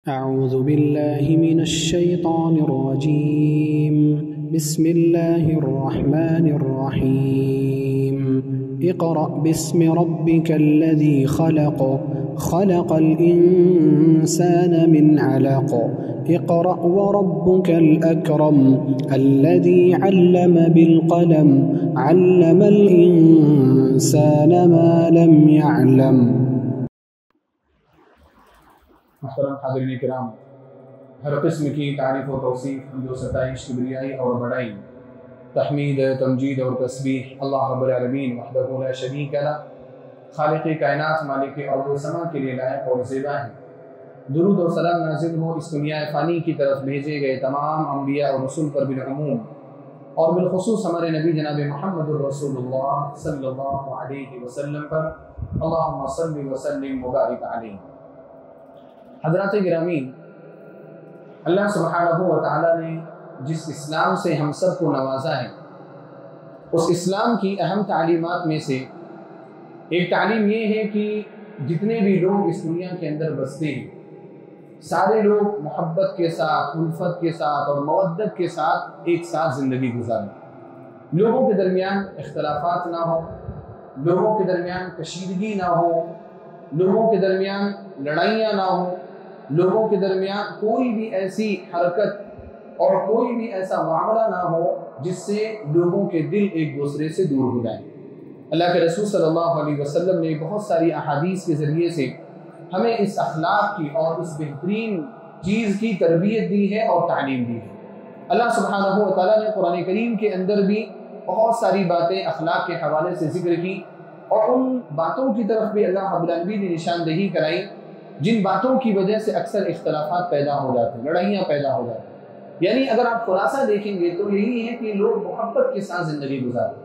أعوذ بالله من الشيطان الرجيم. بسم الله الرحمن الرحيم. اقرأ باسم ربك الذي خلق خلق الإنسان من علق اقرأ وربك الأكرم الذي علم بالقلم علم الإنسان ما لم يعلم. محترم حاضرین کرام، ہر قسم کی تعریف و توصیف، حمد و ستائش، کبریائی اور بڑائی، تحمید، تمجید اور تسبیح اللہ رب العالمین وحدہ لا شریک لہ، خالق کائنات، مالک ارض و سما کے لیے لائق اور زیبا ہے۔ درود و سلام نازل ہو اس دنیا فانی کی طرف بھیجے گئے تمام انبیاء اور رسول پر بالعموم، اور بالخصوص ہمارے نبی جناب محمد الرسول اللہ صلی اللہ علیہ وسلم پر، اللہم صلی وسلم وبارک علیہ۔ حضرات گرامی، اللہ سبحانہ و تعالیٰ نے جس اسلام سے ہم سب کو نوازا ہے، اس اسلام کی اہم تعلیمات میں سے ایک تعلیم یہ ہے کہ جتنے بھی لوگ اس دنیا کے اندر بستے ہیں، سارے لوگ محبت کے ساتھ، الفت کے ساتھ اور مودت کے ساتھ ایک ساتھ زندگی گزاریں۔ لوگوں کے درمیان اختلافات نہ ہو، لوگوں کے درمیان کشیدگی نہ ہو، لوگوں کے درمیان لڑائیاں نہ ہوں، لوگوں کے درمیان کوئی بھی ایسی حرکت اور کوئی بھی ایسا معاملہ نہ ہو جس سے لوگوں کے دل ایک دوسرے سے دور ہو جائیں۔ اللہ کے رسول صلی اللہ علیہ وسلم نے بہت ساری احادیث کے ذریعے سے ہمیں اس اخلاق کی اور اس بہترین چیز کی تربیت دی ہے اور تعلیم دی ہے۔ اللہ سبحانہ و تعالیٰ نے قرآن کریم کے اندر بھی بہت ساری باتیں اخلاق کے حوالے سے ذکر کی، اور ان باتوں کی طرف بھی اللہ رب العالمین نے نشاندہی کرائی جن باتوں کی وجہ سے اکثر اختلافات پیدا ہو جاتے ہیں، لڑائیاں پیدا ہو جاتی ہیں۔ یعنی اگر آپ خلاصہ دیکھیں گے تو یہی ہے کہ لوگ محبت کے ساتھ زندگی گزاریں،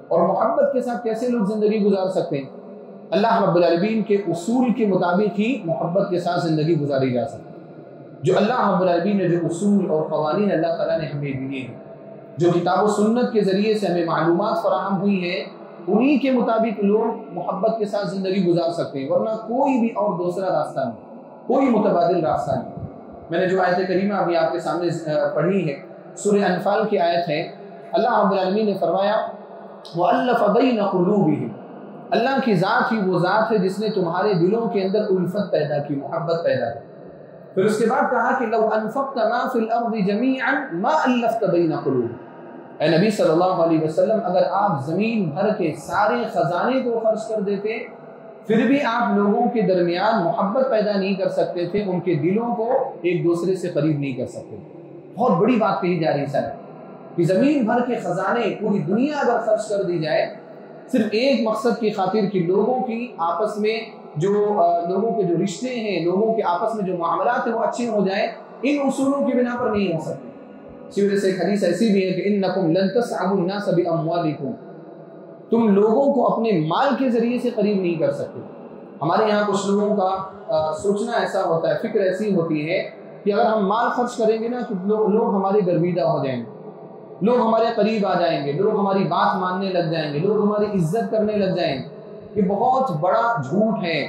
اور محبت کے ساتھ کیسے لوگ زندگی گزار سکتے ہیں؟ اللہ رب العالمین کے اصول کے مطابق ہی محبت کے ساتھ زندگی گزاری جا سکتی ہے۔ جو اللہ رب العالمین نے جو اصول اور قوانین اللہ تعالیٰ نے ہمیں دیے ہیں، جو کتاب و سنت کے ذریعے سے ہمیں معلومات فراہم ہوئی ہیں، انہی کے مطابق لوگ محبت کے ساتھ زندگی گزار سکتے ہیں، ورنہ کوئی بھی اور دوسرا راستہ نہیں، کوئی متبادل راستہ نہیں۔ میں نے جو آیت کریمہ ابھی آپ کے سامنے پڑھی ہے، سورہ انفال کی آیت ہے۔ اللہ رب العالمین نے فرمایا وَأَلَّفَ بَيْنَ قُلُوبِهِمْ، اللہ کی ذات ہی وہ ذات ہے جس نے تمہارے دلوں کے اندر الفت پیدا کی، محبت پیدا کی۔ پھر اس کے بعد کہا کہ لَوْ أَنفَقْتَ مَا فِي الْأَرْضِ جَمِيعًا مَا أَلَّفْتَ بَيْنَ قُلُوبِهِمْ، اے نبی صلی اللہ علیہ وسلم، اگر آپ زمین بھر کے سارے خزانے کو خرچ کر دیتے پھر بھی آپ لوگوں کے درمیان محبت پیدا نہیں کر سکتے تھے، ان کے دلوں کو ایک دوسرے سے قریب نہیں کر سکتے۔ بہت بڑی بات کہی جا رہی ہے کہ زمین بھر کے خزانے پوری دنیا اگر خرچ کر دی جائے صرف ایک مقصد کی خاطر کہ لوگوں کی آپس میں جو لوگوں کے جو رشتے ہیں، لوگوں کے آپس میں جو معاملات ہیں وہ اچھے ہو جائیں، ان اصولوں کی بنا پر نہیں ہو سکتے۔ اسی وجہ سے ایک حدیث ایسی بھی ہے کہ انکم لن تسعوا الناس باموالکم، تم لوگوں کو اپنے مال کے ذریعے سے قریب نہیں کر سکتے۔ ہمارے یہاں کچھ لوگوں کا سوچنا ایسا ہوتا ہے، فکر ایسی ہوتی ہے کہ اگر ہم مال خرچ کریں گے نا تو لوگ ہمارے گرویدہ ہو جائیں گے، لوگ ہمارے قریب آ جائیں گے، لوگ ہماری بات ماننے لگ جائیں گے، لوگ ہماری عزت کرنے لگ جائیں گے۔ یہ بہت بڑا جھوٹ ہے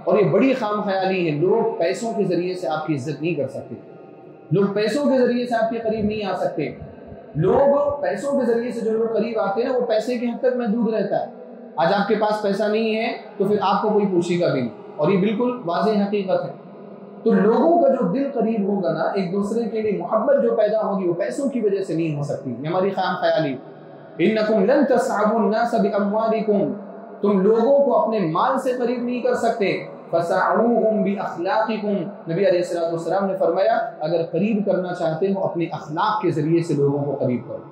اور یہ بڑی خام خیالی ہے۔ لوگ پیسوں کے ذریعے سے آپ کی عزت نہیں کر سکتے، لوگ پیسوں کے ذریعے سے آپ کے قریب نہیں آ سکتے۔ لوگ پیسوں کے ذریعے سے جو لوگ قریب آتے ہیں وہ پیسے کی حد تک محدود رہتا ہے۔ آج آپ کے پاس پیسہ نہیں ہے تو پھر آپ کو کوئی پوچھے گا بھی نہیں، اور یہ بالکل واضح حقیقت ہے۔ تو لوگوں کا جو دل قریب ہوگا نا، ایک دوسرے کے لیے محبت جو پیدا ہوگی وہ پیسوں کی وجہ سے نہیں ہو سکتی۔ یہ ہماری خام خیالی۔ انکم لن تسعوا الناس باموالکم، تم لوگوں کو اپنے مال سے قریب نہیں کر سکتے۔ فسعوهم باخلاقکم، نبی علیہ السلام نے فرمایا اگر قریب کرنا چاہتے ہو اپنے اخلاق کے ذریعے سے لوگوں کو قریب کرو،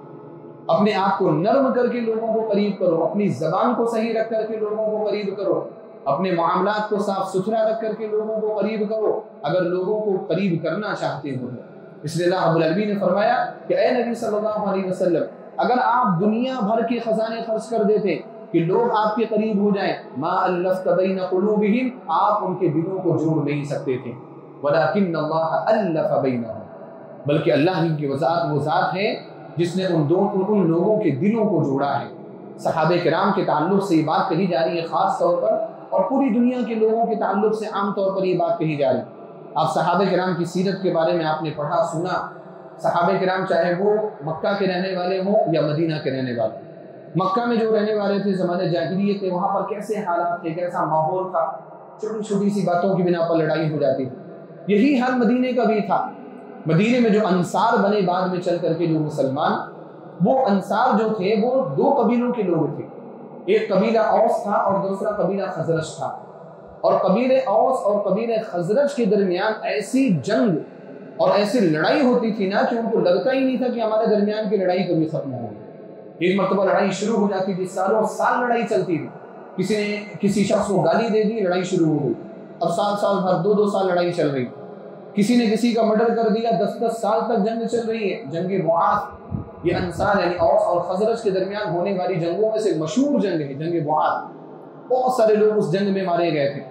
اپنے آپ کو نرم کر کے لوگوں کو قریب کرو، اپنی زبان کو صحیح رکھ کر کے لوگوں کو قریب کرو، اپنے معاملات کو صاف ستھرا رکھ کر کے لوگوں کو قریب کرو اگر لوگوں کو قریب کرنا چاہتے ہو۔ اس لیے اللہ رب العالمین نے فرمایا کہ اے نبی صلی اللہ علیہ وسلم، اگر آپ دنیا بھر کے خزانے خرچ کر دیتے کہ لوگ آپ کے قریب ہو جائیں، ما الفت بین قلوبہم، آپ ان کے دلوں کو جوڑ نہیں سکتے تھے، ولکن اللہ الف بینہم، بلکہ اللہ ہی کی وہ ذات ہے جس نے ان لوگوں کے دلوں کو جوڑا ہے۔ صحابہ کرام کے تعلق سے یہ بات کہی جا رہی ہے خاص طور پر، اور پوری دنیا کے لوگوں کے تعلق سے عام طور پر یہ بات کہی جا رہی ہے۔ آپ صحابہ کرام کی سیرت کے بارے میں آپ نے پڑھا سنا، صحابہ کرام چاہے وہ مکہ کے رہنے والے ہوں یا مدینہ کے رہنے والے، مکہ میں جو رہنے والے تھے زمانے جاہلیت تھے، وہاں پر کیسے حالات تھے، کیسا ماحول تھا، چھوٹی چھوٹی سی باتوں کی بنا پر لڑائی ہو جاتی تھی۔ یہی حال مدینے کا بھی تھا۔ مدینے میں جو انصار بنے بعد میں چل کر کے جو مسلمان، وہ انصار جو تھے وہ دو قبیلوں کے لوگ تھے، ایک قبیلہ اوس تھا اور دوسرا قبیلہ خزرج تھا، اور قبیلے اوس اور قبیلے خزرج کے درمیان ایسی جنگ اور ایسی لڑائی ہوتی تھی نا کہ ان کو لگتا ہی نہیں تھا کہ ہمارے درمیان کی لڑائی کبھی ختم ہوگی۔ ایک مرتبہ لڑائی شروع ہو جاتی تھی، سالوں سال لڑائی چلتی تھی، کسی نے کسی شخص کو گالی دے دی، لڑائی شروع ہو گئی، اب سال بھر 2 سال لڑائی چل رہی، کسی نے کسی کا مرڈر کر دیا، 10 سال تک جنگ چل رہی ہے، جنگ بعاث۔ یہ انصار یعنی اوس اور خزرج کے درمیان ہونے والی جنگوں میں سے مشہور جنگ ہے جنگ بعاث، بہت سارے لوگ اس جنگ میں مارے گئے تھے۔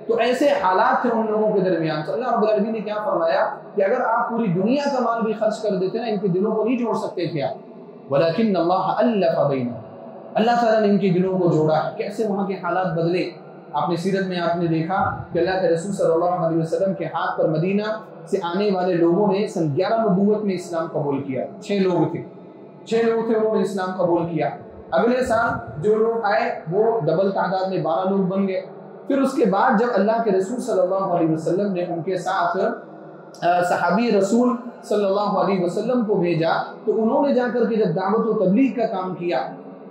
تو ایسے حالات تھے ان لوگوں کے درمیان، تو اللہ رب العالمین نے کیا فرمایا کہ اگر آپ پوری دنیا کا مال بھی خرچ کر دیتے نا، ان کے دلوں کو نہیں جوڑ سکتے تھے آپ، ولیکن اللہ الف بینہم، اللہ تعالیٰ نے ان کے دلوں کو جوڑا۔ کیسے وہاں کے حالات بدلے، آپ نے سیرت میں آپ نے دیکھا کہ اللہ کے رسول صلی اللہ علیہ وسلم کے ہاتھ پر مدینہ سے آنے والے لوگوں نے سن 11 نبوت میں اسلام قبول کیا، 6 لوگ تھے انہوں نے اسلام قبول کیا۔ اگلے سال جو لوگ آئے وہ ڈبل تعداد میں 12 لوگ بن گئے۔ پھر اس کے بعد جب اللہ کے رسول صلی اللہ علیہ وسلم نے ان کے ساتھ صحابی رسول صلی اللہ علیہ وسلم کو بھیجا، تو انہوں نے جا کر کے جب دعوت و تبلیغ کا کام کیا،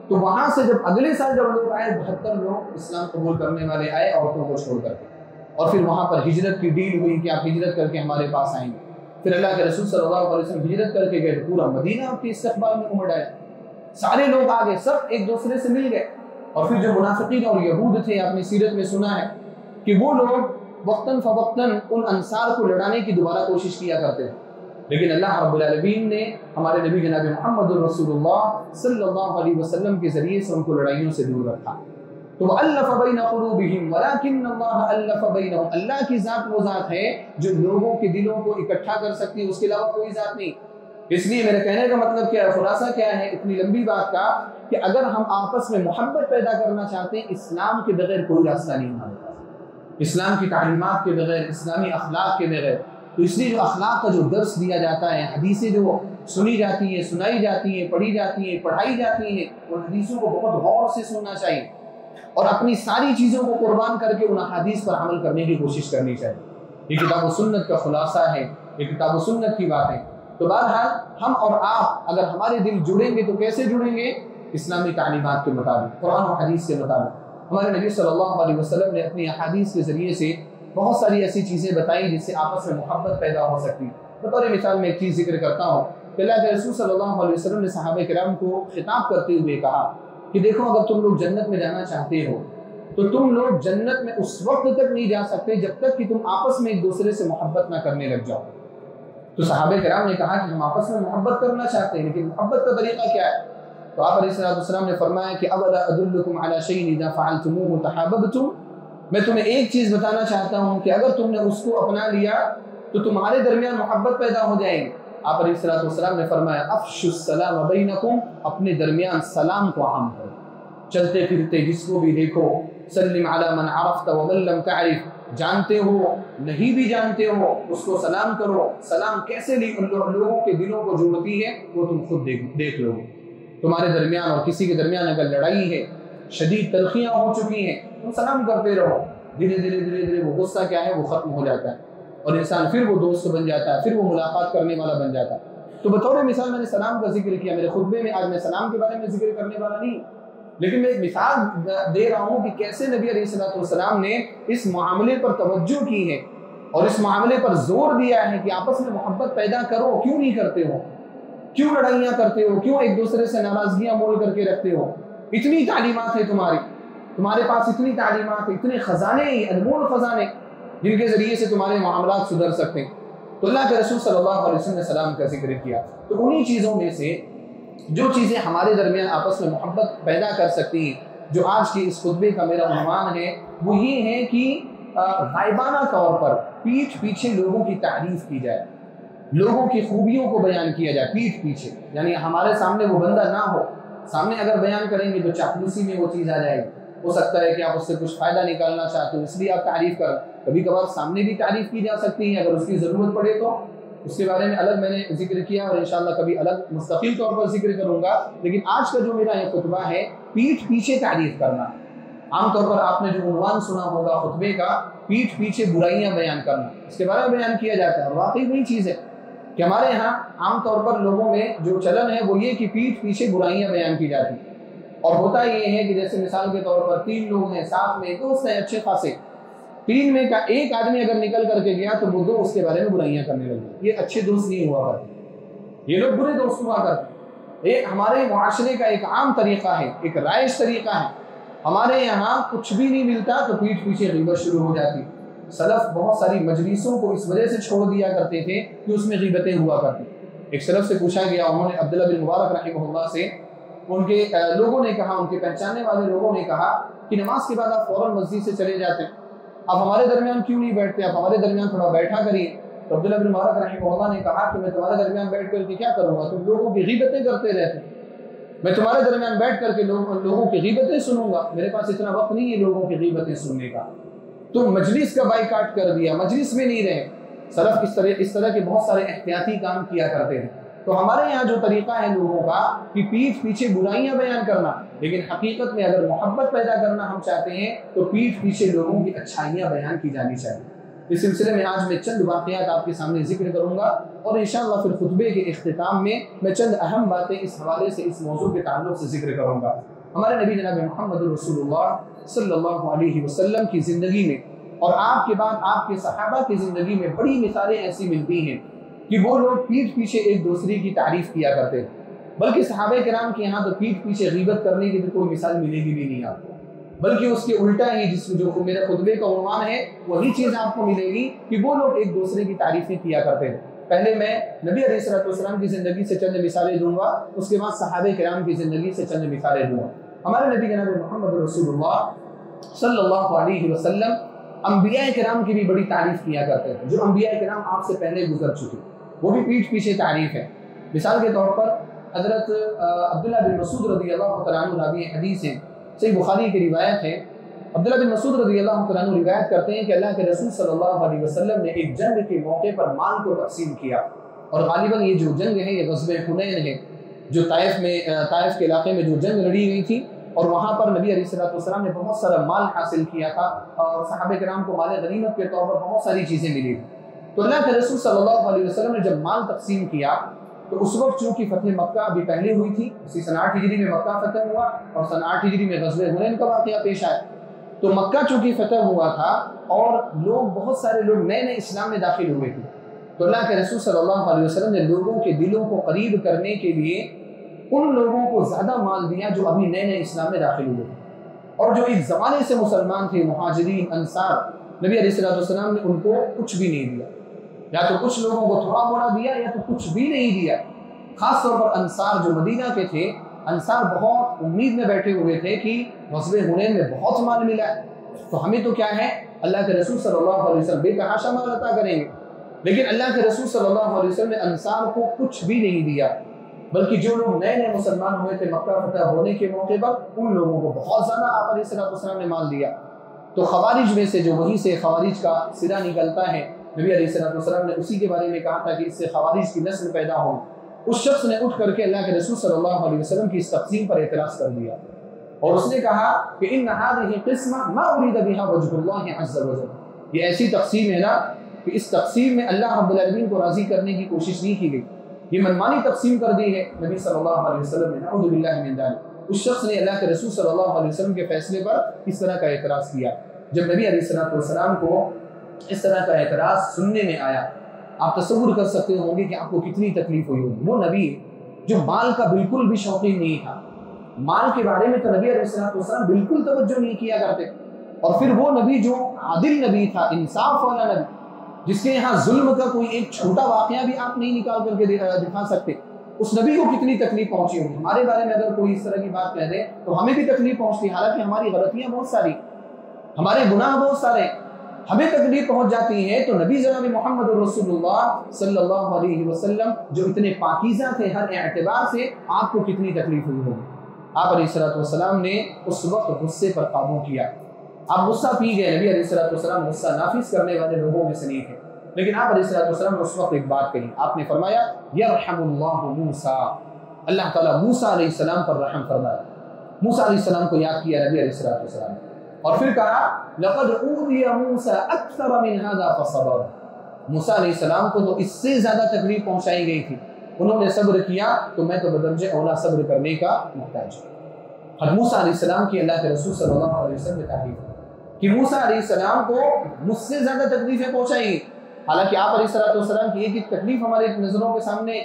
تو وہاں سے جب اگلے سال جب لوگ آئے 72 لوگ اسلام قبول کرنے والے آئے، عورتوں کو چھوڑ کر کے، اور پھر وہاں پر ہجرت کی ڈیل ہوئی کہ آپ ہجرت کر کے ہمارے پاس آئیں گے۔ پھر اللہ کے رسول صلی اللہ علیہ وسلم ہجرت کر کے گئے، پورا مدینہ آپ کے استقبال میں امڑ آیا، سارے لوگ آ گئے، سب ایک دوسرے سے مل گئے۔ اور پھر جو منافقین اور یہود تھے، آپ نے سیرت میں سنا ہے کہ وہ لوگ وقتاً فوقتاً ان انصار کو لڑانے کی دوبارہ کوشش کیا کرتے تھے، لیکن اللہ رب العالمین نے ہمارے نبی جناب محمد رسول اللہ صلی اللہ علیہ وسلم کے ذریعے سے ان کو لڑائیوں سے دور رکھا۔ تو وَأَلَّفَ بَيْنَ قُلُوبِهِمْ وَلَكِنَّ اللَّهَ أَلَّفَ بَيْنَهُمْ، اللہ کی ذات وہ ذات ہے جو لوگوں کے دلوں کو اکٹھا کر سکتی ہے، اس کے علاوہ کوئی ذات نہیں۔ اس لیے میرے کہنے کا مطلب کیا ہے، خلاصہ کیا ہے اتنی لمبی بات کا، کہ اگر ہم آپس میں محبت پیدا کرنا چاہتے ہیں، اسلام کے بغیر کوئی راستہ نہیں ہمارے پاس، اسلام کی تعلیمات کے بغیر، اسلامی اخلاق کے بغیر۔ تو اس لیے جو اخلاق کا جو درس دیا جاتا ہے، حدیثیں جو سنی جاتی ہیں، سنائی جاتی ہیں، پڑھی جاتی ہیں، پڑھائی جاتی ہیں، ان حدیثوں کو بہت غور سے سننا چاہیے اور اپنی ساری چیزوں کو قربان کر کے ان حدیث پر عمل کرنے کی کوشش کرنی چاہیے۔ یہ کتاب و سنت کا خلاصہ ہے، یہ کتاب و سنت کی باتیں۔ تو بہرحال ہم اور آپ اگر ہمارے دل جڑیں گے تو کیسے جڑیں گے؟ اسلامی تعلیمات کے مطابق، قرآن و حدیث کے مطابق۔ ہمارے نبی صلی اللہ علیہ وسلم نے اپنی احادیث کے ذریعے سے بہت ساری ایسی چیزیں بتائی جس سے آپس میں محبت پیدا ہو سکتی۔ بطور مثال میں ایک چیز ذکر کرتا ہوں کہ اللہ کے رسول صلی اللہ علیہ وسلم نے صحابہ کرام کو خطاب کرتے ہوئے کہا کہ دیکھو، اگر تم لوگ جنت میں جانا چاہتے ہو تو تم لوگ جنت میں اس وقت تک نہیں جا سکتے جب تک کہ تم آپس میں ایک دوسرے سے محبت نہ کرنے لگ جاؤ۔ تو صحابہ کرام نے کہا کہ ہم آپس میں محبت کرنا چاہتے ہیں، لیکن محبت کا طریقہ کیا ہے؟ تو آپ علیہ السلام نے فرمایا کہ اولا ادلکم علی شیء اذا فعلتموه تحاببتم، میں تمہیں ایک چیز بتانا چاہتا ہوں کہ اگر تم نے اس کو اپنا لیا تو تمہارے درمیان محبت پیدا ہو جائے گی۔ آپ علیہ السلام نے فرمایا افشوا السلام بینکم، اپنے درمیان سلام کو عام کرو، چلتے پھرتے جس کو بھی دیکھو، سلم علی من عرفت ومن لم تعرف، جانتے ہو نہیں بھی جانتے ہو اس کو سلام کرو۔ سلام کیسے لوگوں کے دلوں کو جوڑتی ہے وہ تم خود دیکھ لو گے۔ تمہارے درمیان اور کسی کے درمیان اگر لڑائی ہے، شدید تلخیاں ہو چکی ہیں، تم سلام کرتے رہو، دھیرے دھیرے وہ غصہ کیا ہے وہ ختم ہو جاتا ہے اور انسان پھر وہ دوست بن جاتا ہے، پھر وہ ملاقات کرنے والا بن جاتا ہے۔ تو بطور مثال میں نے سلام کا ذکر کیا، میرے خطبے میں آج میں سلام کے بارے میں ذکر کرنے والا نہیں، لیکن میں ایک مثال دے رہا ہوں کہ کیسے نبی علیہ السلام نے اس معاملے پر توجہ کی ہے اور اس معاملے پر زور دیا ہے کہ آپس میں محبت پیدا کرو۔ کیوں نہیں کرتے ہو؟ کیوں لڑائیاں کرتے ہو؟ کیوں ایک دوسرے سے ناراضگیاں مول کر کے رکھتے ہو؟ اتنی تعلیمات ہے تمہارے پاس اتنی تعلیمات، اتنے خزانے، انمول خزانے جن کے ذریعے سے تمہارے معاملات سدھر سکتے ہیں۔ تو اللہ کے رسول صلی اللہ علیہ وسلم نے سلام کا ذکر کیا۔ تو انہی چیزوں میں سے جو چیزیں ہمارے درمیان آپس میں محبت پیدا کر سکتی ہیں، جو آج کی اس خطبے کا میرا عنوان ہے، وہ یہ ہے کہ غائبانہ طور پر پیٹھ پیچھے لوگوں کی تعریف کی جائے، لوگوں کی خوبیوں کو بیان کیا جائے پیٹھ پیچھے، یعنی ہمارے سامنے وہ بندہ نہ ہو، سامنے اگر بیان کریں گے تو چاپلوسی میں وہ چیز آ جائے گی، ہو سکتا ہے کہ آپ اس سے کچھ فائدہ نکالنا چاہتے ہو، اس لیے آپ تعریف کر، کبھی کبھار سامنے بھی تعریف کی جا سکتی ہے اگر اس کی ضرورت پڑے تو، اس کے بارے میں الگ میں نے ذکر کیا اور انشاءاللہ کبھی الگ مستقل طور پر ذکر کروں گا۔ لیکن آج کا جو میرا یہ خطبہ ہے پیٹھ پیچھے تعریف کرنا۔ عام طور پر آپ نے جو عنوان سنا ہوگا خطبے کا، پیٹھ پیچھے برائیاں بیان کرنا، اس کے بارے میں بیان کیا جاتا ہے، اور واقعی وہی چیز ہے کہ ہمارے یہاں عام طور پر لوگوں میں جو چلن ہے وہ یہ کہ پیٹھ پیچھے برائیاں بیان کی جاتی ہیں، اور ہوتا یہ ہے کہ جیسے مثال کے طور پر 3 لوگ ہیں ساتھ میں، دوست ہیں اچھے خاصے، 3 میں کا ایک آدمی اگر نکل کر کے گیا تو وہ 2 اس کے بارے میں برائیاں کرنے لگے، یہ اچھے دوست نہیں ہوا کرتے، یہ لوگ برے دوست ہوا کرتے۔ ایک ہمارے معاشرے کا ایک عام طریقہ ہے، ایک رائج طریقہ ہے، ہمارے یہاں کچھ بھی نہیں ملتا تو پیٹھ پیچھے غیبت شروع ہو جاتی۔ سلف بہت ساری مجلسوں کو اس وجہ سے چھوڑ دیا کرتے تھے کہ اس میں غیبتیں ہوا کرتی۔ ایک سلف سے پوچھا گیا، انہوں نے عبداللہ بن مبارک رحمہ اللہ سے، ان کے لوگوں نے کہا، ان کے پہچاننے والے لوگوں نے کہا کہ نماز کے بعد آپ فوراً مسجد سے چلے جاتے، آپ ہمارے درمیان کیوں نہیں بیٹھتے، آپ ہمارے درمیان تھوڑا بیٹھا کریے۔ تو عبداللہ بن مبارک رحمہ اللہ نے کہا کہ میں تمہارے درمیان بیٹھ کر کے کیا کروں گا، تم لوگوں کی غیبتیں کرتے رہتے، میں تمہارے درمیان بیٹھ کر کے لوگوں کی غیبتیں سنوں گا، میرے پاس اتنا وقت نہیں ہے لوگوں کی غیبتیں سننے کا۔ تو مجلس کا بائیکاٹ کر دیا، مجلس میں نہیں رہے۔ سلف اس طرح کے بہت سارے احتیاطی کام کیا کرتے ہیں۔ تو ہمارے یہاں جو طریقہ ہے لوگوں کا کہ پیٹھ پیچھے برائیاں بیان کرنا، لیکن حقیقت میں اگر محبت پیدا کرنا ہم چاہتے ہیں تو پیٹھ پیچھے لوگوں کی اچھائیاں بیان کی جانی چاہیے۔ اس سلسلے میں آج میں چند واقعات آپ کے سامنے ذکر کروں گا، اور انشاءاللہ پھر خطبے کے اختتام میں میں چند اہم باتیں اس حوالے سے، اس موضوع کے تعلق سے ذکر کروں گا۔ ہمارے نبی جناب محمد رسول اللہ صلی اللہ علیہ وسلم کی زندگی میں اور آپ کے بعد آپ کے صحابہ کی زندگی میں بڑی مثالیں ایسی ملتی ہیں کہ وہ لوگ پیٹھ پیچھے ایک دوسرے کی تعریف کیا کرتے ہیں، بلکہ صحابہ کرام کے یہاں تو پیٹھ پیچھے غیبت کرنے کی کوئی مثال ملے گی بھی نہیں آپ کو، بلکہ اس کے الٹا ہی جو میرے خطبے کا عنوان ہے وہی چیز آپ کو ملے گی کہ وہ لوگ ایک دوسرے کی تعریفیں کیا کرتے ہیں۔ پہلے میں نبی علیہ السلام کی زندگی سے چند مثالیں دوں گا، اس کے بعد صحابہ کرام کی زندگی سے چند مثالیں دوں گا۔ ہمارے نبی جناب محمد رسول اللہ صلی اللہ علیہ وسلم انبیاء کرام کی بھی بڑی تعریف کیا کرتے ہیں، جو انبیاء کرام آپ سے پہلے گزر چکے، وہ بھی پیٹھ پیچھے تعریف ہے۔ مثال کے طور پر حضرت عبداللہ بن مسعود رضی اللہ تعالیٰ عنہ راوی حدیث ہیں، صحیح بخاری کی روایت ہے، عبداللہ بن مسعود رضی اللہ تعالیٰ عنہ روایت کرتے ہیں کہ اللہ کے رسول صلی اللہ علیہ وسلم نے ایک جنگ کے موقع پر مال کو تقسیم کیا، اور غالباً یہ جو جنگ ہے یہ غزوہ حنین ہے، جو طائف کے علاقے میں جو جنگ لڑی گئی تھی، اور وہاں پر نبی علیہ السلام نے بہت سارا مال حاصل کیا تھا، اور صحابہ کرام کو مال غنیمت کے طور پر بہت ساری چیزیں ملی۔ تو اللہ کے رسول صلی اللہ علیہ وسلم نے جب مال تقسیم کیا تو اس وقت چونکہ فتح مکہ ابھی پہلے ہوئی تھی، اسی سن 8 ہجری میں مکہ فتح ہوا، اور سن 8 ہجری میں غزوہ حنین کا واقعہ پیش آیا۔ تو مکہ چونکہ فتح ہوا تھا اور بہت سارے لوگ نئے نئے اسلام میں داخل ہوئے تھے، تو اللہ کے رسول صلی اللہ علیہ وسلم نے لوگوں کے دلوں کو قریب کرنے کے لیے ان لوگوں کو زیادہ مال دیا جو ابھی نئے نئے اسلام میں داخل ہوئے تھے، اور جو ایک زمانے سے مسلمان تھے، مہاجرین انصار، نبی علیہ السلام نے ان کو کچھ بھی نہیں دیا، یا تو کچھ لوگوں کو تھوڑا موڑا دیا یا تو کچھ بھی نہیں دیا۔ خاص طور پر انصار جو مدینہ کے تھے، انصار بہت امید میں بیٹھے ہوئے تھے کہ غزوہ حنین میں بہت مال ملا ہے، تو ہمیں تو کیا ہے، اللہ کے رسول صلی اللہ علیہ وسلم بے تحاشا مال عطا کریں گے، لیکن اللہ کے رسول صلی اللہ علیہ وسلم نے انصار کو کچھ بھی نہیں دیا، بلکہ جو لوگ نئے نئے مسلمان ہوئے تھے مکہ فتح ہونے کے موقع پر، ان لوگوں کو بہت زیادہ آپ علیہ السلام نے مال دیا۔ تو خوارج میں سے جو وہیں سے خوارج کا سرا نکلتا ہے، نبی علیہ السلام نے اسی کے بارے میں کہا تھا کہ اس سے خوارج کی نسل پیدا ہو۔ اس شخص نے اٹھ کر کے اللہ کے رسول صلی اللہ علیہ وسلم کی اس تقسیم پر اعتراض کر دیا، اور اس نے کہا کہ ان هذه قسمہ ما اريد بها وجه الله عز وجل، یہ ایسی تقسیم ہے نا کہ اس تقسیم میں اللہ رب العالمین کو راضی کرنے کی کوشش نہیں کی گئی، یہ منمانی تقسیم کر دی ہے نبی صلی اللہ علیہ وسلم نے، نعوذ باللہ من ذلک۔ اس شخص نے اللہ کے رسول صلی اللہ علیہ وسلم کے فیصلے پر اس طرح کا اعتراض کیا۔ جب نبی علیہ السلام کو اس طرح کا اعتراض سننے میں آیا، آپ تصور کر سکتے ہوں گے کہ آپ کو کتنی تکلیف ہوئی ہوگی۔ وہ نبی جو مال کا بالکل بھی شوقین نہیں تھا، مال کے بارے میں تو نبی علیہ السلام بالکل توجہ نہیں کیا کرتے، اور پھر وہ نبی جو عادل نبی تھا، انصاف والا نبی، جس کے یہاں ظلم کا کوئی ایک چھوٹا واقعہ بھی آپ نہیں نکال کر کے دکھا سکتے، اس نبی کو کتنی تکلیف پہنچی ہوگی۔ ہمارے بارے میں اگر کوئی اس طرح کی بات کہہ دے تو ہمیں بھی تکلیف پہنچتی، حالانکہ ہماری غلطیاں بہت ساری، ہمارے گناہ بہت سارے، ہمیں تکلیف پہنچ جاتی ہے، تو نبی جناب محمد رسول اللہ صلی اللہ علیہ وسلم جو اتنے پاکیزہ تھے ہر اعتبار سے، آپ کو کتنی تکلیف ہوئی ہوگی۔ آپ علیہ السلام نے اس وقت غصے پر قابو کیا. آپ غصہ پی گئے. نبی علیہ السلام غصہ نافذ کرنے والے لوگوں میں سے نہیں تھے، لیکن آپ علیہ السلام نے اس وقت ایک بات کہی. آپ نے فرمایا یرحم اللہ موسیٰ، اللہ تعالیٰ موسیٰ علیہ السلام پر رحم فرمایا. موسیٰ علیہ السلام کو یاد کیا نبی علیہ السلام، اور پھر کہا لقد اوذی موسیٰ اکثر من هذا فصبر. موسیٰ علیہ السلام کو تو اس سے زیادہ تکلیف پہنچائی گئی تھی، انہوں نے صبر کیا تو میں تو بدرجہ اولا صبر کرنے کا محتاج ہوں. حضرت موسیٰ علیہ السلام کی اللہ کے رسول صلی اللہ علیہ وسلم نے تعریف کہ موسیٰ علیہ السلام کو مجھ سے زیادہ تکلیفیں پہنچائی گئی. حالانکہ آپ علیہ السلام کی ایک ایک تکلیف ہمارے نظروں کے سامنے،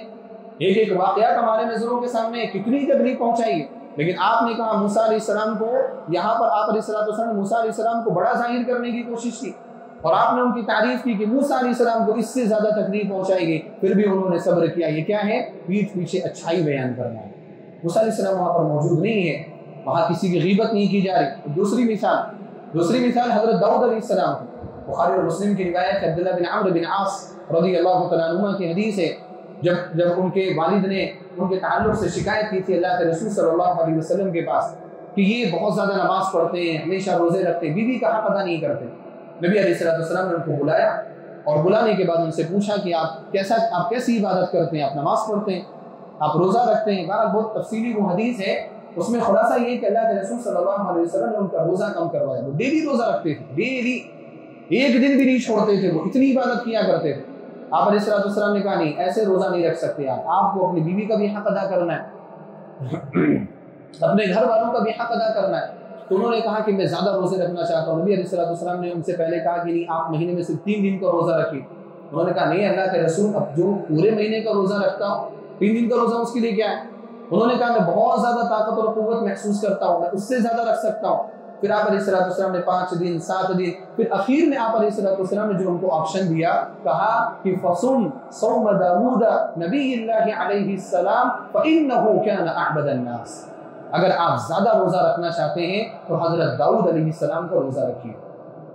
ایک ایک واقعات ہمارے نظروں کے سامنے کتنی تکلیف پہنچائی، لیکن آپ نے کہا موسیٰ علیہ السلام کو، یہاں پر آپ علیہ السلام نے موسیٰ علیہ السلام کو بڑا ظاہر کرنے کی کوشش کی، اور آپ نے ان کی تعریف کی کہ موسیٰ علیہ السلام کو اس سے زیادہ تکلیف پہنچائی گئی، پھر بھی انہوں نے صبر کیا. یہ کیا ہے؟ پیٹھ پیچھے اچھائی بیان کرنا ہے. موسیٰ علیہ السلام وہاں پر موجود نہیں ہے، وہاں کسی کی غیبت نہیں کی جا رہی. دوسری مثال حضرت داؤد علیہ السلام کی. بخاری اور مسلم کی روایت ہے، عبداللہ بن عمرو بن عاص رضی اللہ تعالیٰ عنہ کی حدیث ہے، جب ان کے والد نے ان کے تعلق سے شکایت کی تھی اللہ کے رسول صلی اللہ علیہ وسلم کے پاس کہ یہ بہت زیادہ نماز پڑھتے ہیں، ہمیشہ روزے رکھتے ہیں، بیوی کا حق ادا نہیں کرتے. نبی علیہ السلام نے ان کو بلایا، اور بلانے کے بعد ان سے پوچھا کہ آپ کیسی عبادت کرتے ہیں؟ آپ نماز پڑھتے ہیں، آپ روزہ رکھتے ہیں. بہرحال بہت تفصیلی وہ حدیث ہے، اس میں خلاصہ یہ کہ اللہ کے رسول صلی اللہ علیہ وسلم نے ان کا روزہ کم کروایا. وہ ڈیلی روزہ رکھتے تھے، ڈیلی ایک دن بھی نہیں چھوڑتے تھے، وہ اتنی عبادت کیا کرتے تھے. آپ علیہ السلام نے کہا نہیں، ایسے روزہ نہیں رکھ سکتے، آپ کو اپنی بیوی کا بھی حق ادا کرنا ہے، اپنے گھر والوں کا بھی حق ادا کرنا ہے. تو انہوں نے کہا کہ میں زیادہ روزے رکھنا چاہتا ہوں. نبی علیہ السلام نے ان سے پہلے کہا کہ نہیں، آپ مہینے میں صرف 3 دن کا روزہ رکھیے. انہوں نے کہا نہیں اللہ کے رسول، اب جو پورے مہینے کا روزہ رکھتا ہوں 3 دن کا روزہ اس کے لیے کیا ہے؟ انہوں نے کہا میں بہت زیادہ طاقت اور قوت محسوس کرتا ہوں، میں اس سے زیادہ رکھ سکتا ہوں. پھر آپ علیہ السلام نے 5 دن 7 دن، پھر اخیر میں آپ علیہ السلام نے جو ان کو آپشن دیا، کہا کہ فصم صوم داؤد نبی اللہ علیہ السلام فإنه كان أعبد الناس. اگر آپ زیادہ روزہ رکھنا چاہتے ہیں تو حضرت داؤد علیہ السلام کا روزہ رکھیے.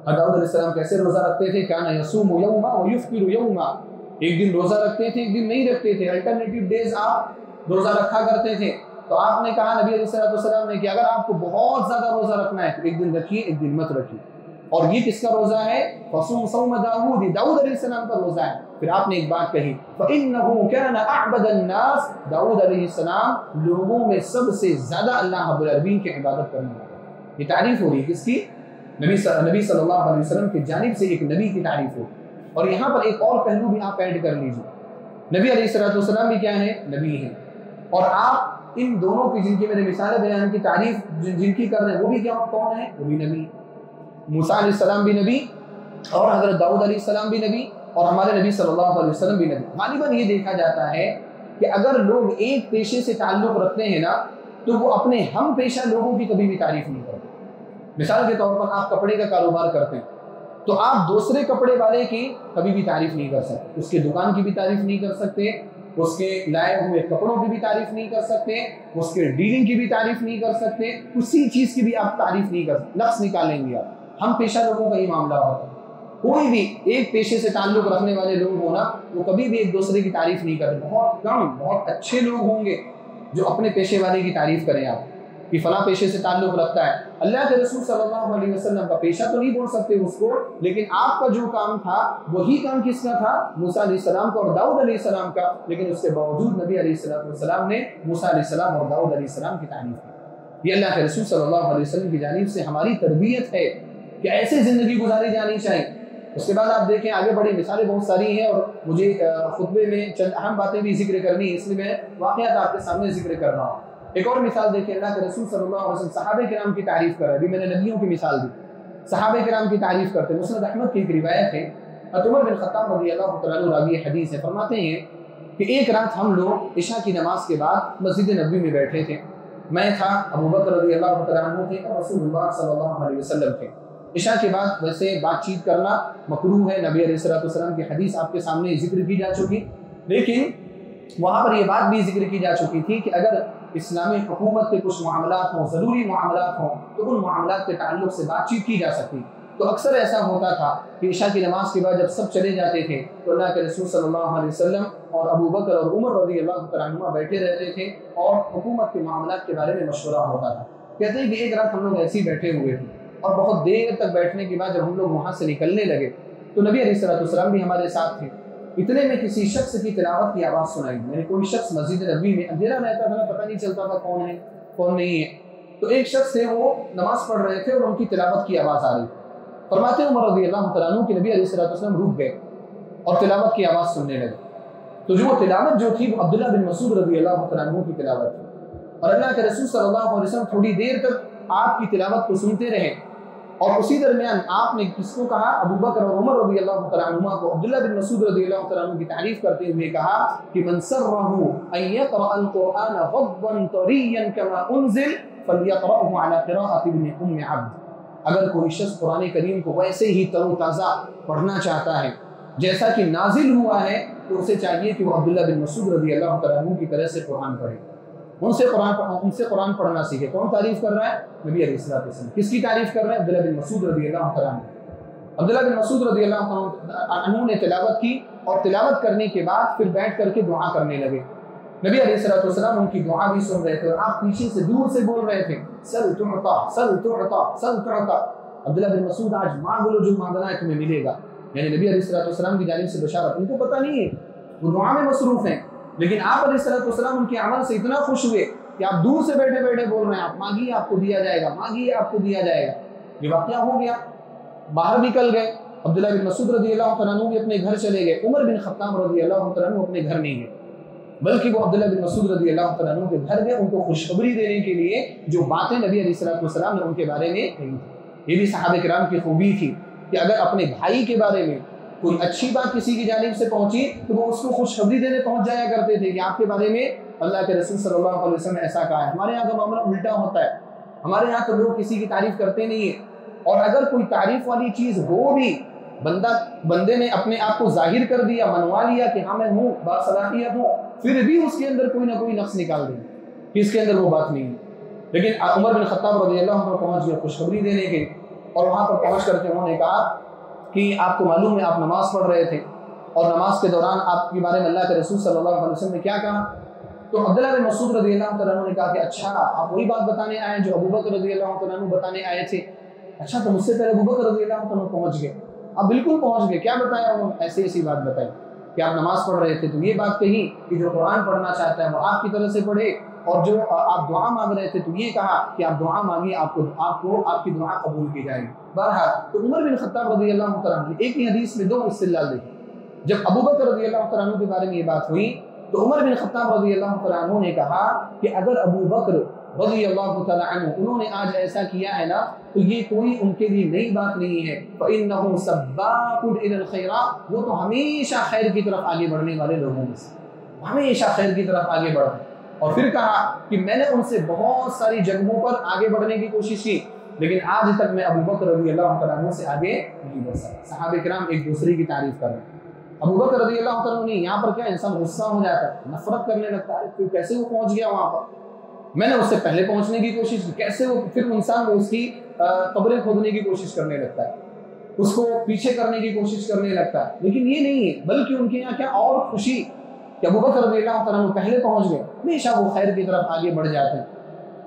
داؤد علیہ السلام کیسے روزہ رکھتے تھے؟ كان يصوم يوما ويفطر يوما. ایک دن روزہ رکھتے تھے، ایک دن نہیں رکھتے تھے، الٹرنیٹیو ڈیز آپ روزہ رکھا کرتے تھے. تو آپ نے کہا نبی علیہ السلام نے کہ اگر آپ کو بہت زیادہ روزہ رکھنا ہے تو ایک دن رکھیے، ایک دن مت رکھیے. اور یہ کس کا روزہ ہے؟ فصوم صوم داؤد، داؤد علیہ السلام کا روزہ ہے. پھر آپ نے ایک بات کہی فإنه كان أعبد الناس. داؤد علیہ السلام لوگوں میں سب سے زیادہ اللہ رب العالمین کی عبادت کرنے والا. یہ تعریف ہو رہی ہے کس کی؟ نبی صلی اللہ علیہ وسلم کی جانب سے ایک نبی کی تعریف ہو. اور یہاں پر ایک اور پہلو بھی آپ ایڈ کر لیجیے. نبی علیہ السلام بھی کیا ہے؟ نبی ہیں. اور آپ ان دونوں کی جن کی میں نے مثالیں بیان کی، تعریف جن کی کر رہے ہیں وہ بھی کیا کون ہے؟ وہ بھی نبی. موسیٰ علیہ السلام بھی نبی، اور حضرت داؤد علیہ السلام بھی نبی، اور ہمارے نبی صلی اللہ علیہ وسلم بھی نبی. غالباً یہ دیکھا جاتا ہے کہ اگر لوگ ایک پیشے سے تعلق رکھتے ہیں نا تو وہ اپنے ہم پیشہ لوگوں کی کبھی بھی تعریف نہیں کرتے. مثال کے طور پر آپ کپڑے کا کاروبار کرتے ہیں تو آپ دوسرے کپڑے والے کی کبھی بھی تعریف نہیں کر سکتے، اس کے دکان کی بھی تعریف نہیں کر سکتے، اس کے لائے ہوئے کپڑوں کی بھی تعریف نہیں کر سکتے، اس کے ڈیلنگ کی بھی تعریف نہیں کر سکتے، کسی چیز کی بھی آپ تعریف نہیں کر سکتے. لفظ نکالیں گے آپ. ہم پیشہ لوگوں کا ہی معاملہ ہوتا ہے. کوئی بھی ایک پیشے سے تعلق رکھنے والے لوگ ہونا وہ کبھی بھی ایک دوسرے کی تعریف نہیں کرتے. بہت کم، بہت اچھے لوگ ہوں گے جو اپنے پیشے والے کی تعریف کریں آپ کہ فلاں پیشے سے تعلق رکھتا ہے. اللہ کے رسول صلی اللہ علیہ وسلم کا پیشہ تو نہیں بول سکتے اس کو، لیکن آپ کا جو کام تھا وہی کام کس کا تھا؟ موسیٰ علیہ السلام کا اور داؤد علیہ السلام کا. لیکن اس کے باوجود نبی علیہ السلام نے موسیٰ علیہ السلام اور داؤد علیہ السلام کی تعریف کی. یہ اللہ کے رسول صلی اللہ علیہ وسلم کی جانب سے ہماری تربیت ہے کہ ایسے زندگی گزاری جانی چاہیے. اس کے بعد آپ دیکھیں آگے بڑی مثالیں بہت ساری ہیں، اور مجھے خطبے میں چند اہم باتیں بھی ذکر کرنی ہے، اس لیے میں واقعات آپ کے سامنے ذکر کر رہا ہوں. ایک اور مثال دیکھیں، اللہ کے رسول صلی اللہ علیہ وسلم صحابہ کرام کی تعریف کر رہے ہیں. ابھی میں نے نبیوں کی مثال دی، صحابہ کرام کی تعریف کرتے ہیں. مسند احمد کی ایک روایت ہے، عمر بن خطاب رضی اللہ تعالیٰ عنہ راوی حدیث ہے، فرماتے ہیں کہ ایک رات ہم لوگ عشاء کی نماز کے بعد مسجد نبوی میں بیٹھے تھے. میں تھا، ابو بکر رضی اللہ تعالیٰ عنہ تھے، اور رسول اللہ صلی اللہ علیہ وسلم تھے. عشاء کے بعد ویسے بات چیت کرنا مکروہ ہے، نبی علیہ السلام کی حدیث آپ کے سامنے ذکر کی جا چکی، لیکن وہاں پر یہ بات بھی ذکر کی جا چکی تھی کہ اگر اسلامی حکومت کے کچھ معاملات ہوں، ضروری معاملات ہوں، تو ان معاملات کے تعلق سے بات چیت کی جا سکتی. تو اکثر ایسا ہوتا تھا کہ عشاء کی نماز کے بعد جب سب چلے جاتے تھے تو اللہ کے رسول صلی اللہ علیہ وسلم اور ابو بکر اور عمر رضی اللہ تعالیٰ عنہ بیٹھے رہتے تھے اور حکومت کے معاملات کے بارے میں مشورہ ہوتا تھا۔ کہتے ہیں کہ ایک رات ہم لوگ ایسے ہی بیٹھے ہوئے تھے اور بہت دیر تک بیٹھنے کے بعد جب ہم لوگ وہاں سے نکلنے لگے تو نبی علیہ السلام بھی ہمارے ساتھ تھے۔ اتنے میں کسی شخص کی تلاوت کی آواز سنائی، یعنی کوئی شخص مسجد نبوی میں، اندھیرا رہتا تھا، پتہ نہیں چلتا تھا کون ہے کون نہیں ہے، تو ایک شخص تھے وہ نماز پڑھ رہے تھے اور ان کی تلاوت کی آواز آ رہی۔ فرماتے عمر رضی اللہ تعالیٰ عنہ کہ نبی علیہ السلام رک گئے اور تلاوت کی آواز سننے لگے۔ تو جو تلاوت جو تھی وہ عبداللہ بن مسعود رضی اللہ تعالیٰ عنہ کی تلاوت تھی، اور اللہ کے رسول صلی اللہ علیہ وسلم تھوڑی دیر تک آپ کی تلاوت کو سنتے رہے، اور اسی درمیان آپ نے کس کو کہا؟ ابو بکر اور عمر رضی اللہ تعالیٰ عنہما کو عبداللہ بن مسعود رضی اللہ تعالیٰ عنہ کی تعریف کرتے ہوئے کہا کہ من سرہ ان یقرأ القرآن غضا طریا کما انزل فلیقرأہ علی قراءۃ ابن ام عبد۔ اگر کوئی شخص قرآن کریم کو ویسے ہی تر و تازہ پڑھنا چاہتا ہے جیسا کہ نازل ہوا ہے تو اسے چاہیے کہ وہ عبداللہ بن مسعود رضی اللہ تعالیٰ عنہ کی طرح سے قرآن پڑھے، ان سے قرآن پڑھنا سیکھے۔ کون تعریف کر رہا ہے؟ نبی علیہ السلام۔ کس کی تعریف کر رہے ہیں؟ عبداللہ بن مسعود رضی اللہ تعالیٰ عنہ۔ عبداللہ بن مسعود رضی اللہ عنہ نے تلاوت کی اور تلاوت کرنے کے بعد پھر بیٹھ کر کے دعا کرنے لگے۔ نبی علیہ السلام ان کی دعا بھی سن رہے تھے اور آپ پیچھے سے دور سے بول رہے تھے سل تعطا سل تعطا سل تعطا۔ عبداللہ بن مسعود آج مانگ لو جو مانگنا ہے تمہیں ملے گا، یعنی نبی علیہ السلام کی جانب سے بشارت۔ ان کو پتہ نہیں ہے، وہ دعا میں مصروف ہیں، لیکن آپ علیہ السلام ان کے عمل سے اتنا خوش ہوئے کہ آپ دور سے بیٹھے بیٹھے بول رہے ہیں آپ مانگیے آپ کو دیا جائے گا، مانگیے آپ کو دیا جائے گا۔ یہ واقعہ ہو گیا، باہر نکل گئے۔ عبداللہ بن مسعود رضی اللہ تعالیٰ عنہ بھی اپنے گھر چلے گئے، عمر بن خطاب رضی اللہ تعالیٰ عنہ اپنے گھر نہیں گئے، بلکہ وہ عبداللہ بن مسعود رضی اللہ تعالیٰ عنہ کے گھر گئے ان کو خوشخبری دینے کے لیے جو باتیں نبی علیہ السلام نے ان کے بارے میں کہی تھی۔ یہ بھی صحابہ کرام کی خوبی تھی کہ اگر اپنے بھائی کے بارے میں کوئی اچھی بات کسی کی جانب سے پہنچی تو وہ اس کو خوشخبری دینے پہنچ جایا کرتے تھے کہ آپ کے بارے میں اللہ کے رسول صلی اللہ علیہ وسلم نے ایسا کہا ہے۔ ہمارے یہاں کا معاملہ الٹا ہوتا ہے، ہمارے یہاں تو لوگ کسی کی تعریف کرتے نہیں ہیں، اور اگر کوئی تعریف والی چیز ہو بھی بندے نے اپنے آپ کو ظاہر کر دیا، منوا لیا کہ ہاں میں ہوں، باصلاحیت ہوں، پھر بھی اس کے اندر کوئی نہ کوئی نقص نکال دیں کہ اس کے اندر وہ بات نہیں ہے۔ لیکن عمر بن خطاب رضی اللہ عنہ پہنچ گئے خوشخبری دینے کے، اور وہاں پر پہنچ کر کے انہوں نے کہا کہ آپ کو معلوم ہے آپ نماز پڑھ رہے تھے اور نماز کے دوران آپ کے بارے میں اللہ کے رسول صلی اللہ علیہ وسلم نے کیا کہا؟ تو عبداللہ بن مسعود رضی اللہ تعالیٰ عنہ نے کہا کہ اچھا آپ وہی بات بتانے آئے جو ابو بکر رضی اللہ تعالیٰ عنہ بتانے آئے تھے۔ اچھا تو مجھ سے پہلے ابو بکر رضی اللہ تعالیٰ عنہ پہنچ گئے، آپ بالکل پہنچ گئے۔ کیا بتایا انہوں نے؟ ایسی بات بتائی کہ آپ نماز پڑھ رہے تھے تو یہ بات کہی کہ جو قرآن پڑھنا چاہتا ہے وہ آپ کی طرح سے پڑھے، اور جو آپ دعا مانگ رہے تھے تو یہ کہا کہ آپ دعا مانگیے آپ کو آپ کی دعا قبول کی جائے گی۔ بہرحال تو عمر بن خطاب رضی اللہ تعالیٰ عنہ ایک ہی حدیث میں دو استدلال دیکھے۔ جب ابو بکر رضی اللہ تعالیٰ عنہ کے بارے میں یہ بات ہوئی تو عمر بن خطاب رضی اللہ تعالیٰ عنہ نے کہا کہ اگر ابو بکر رضی اللہ تعالیٰ عنہ انہوں نے آج ایسا کیا ہے نا تو یہ کوئی ان کے لیے نئی بات نہیں ہے، فَإِنَّهُ سَبَّاقٌ إِلَى الْخَيْرَاتِ، وہ تو ہمیشہ خیر کی طرف آگے بڑھنے والے لوگوں میں سے، ہمیشہ خیر کی طرف آگے بڑھے۔ اور پھر کہا کہ میں نے ان سے بہت ساری جگہوں پر آگے بڑھنے کی کوشش کی لیکن آج تک میں ابو بکر رضی اللہ تعالیٰ عنہ سے آگے نہیں بڑھ سکا۔ صحابہ کرام ایک دوسرے کی تعریف کر رہے ہیں۔ ابو بکر رضی اللہ تعالیٰ عنہ یہاں پر کیا انسان غصہ ہو جاتا ہے، نفرت کرنے لگتا ہے کہ کیسے وہ پہنچ گیا وہاں پر، میں نے اس سے پہلے پہنچنے کی کوشش کی، کیسے وہ، پھر انسان اس کی قبریں کھودنے کی کوشش کرنے لگتا ہے، اس کو پیچھے کرنے کی کوشش کرنے لگتا ہے۔ لیکن یہ نہیں ہے، بلکہ ان کے یہاں کیا اور خوشی کہ ابو بکر رضی اللہ تعالیٰ عنہ پہلے پہنچ گئے، ہمیشہ وہ خیر کی طرف آگے بڑھ جاتے ہیں،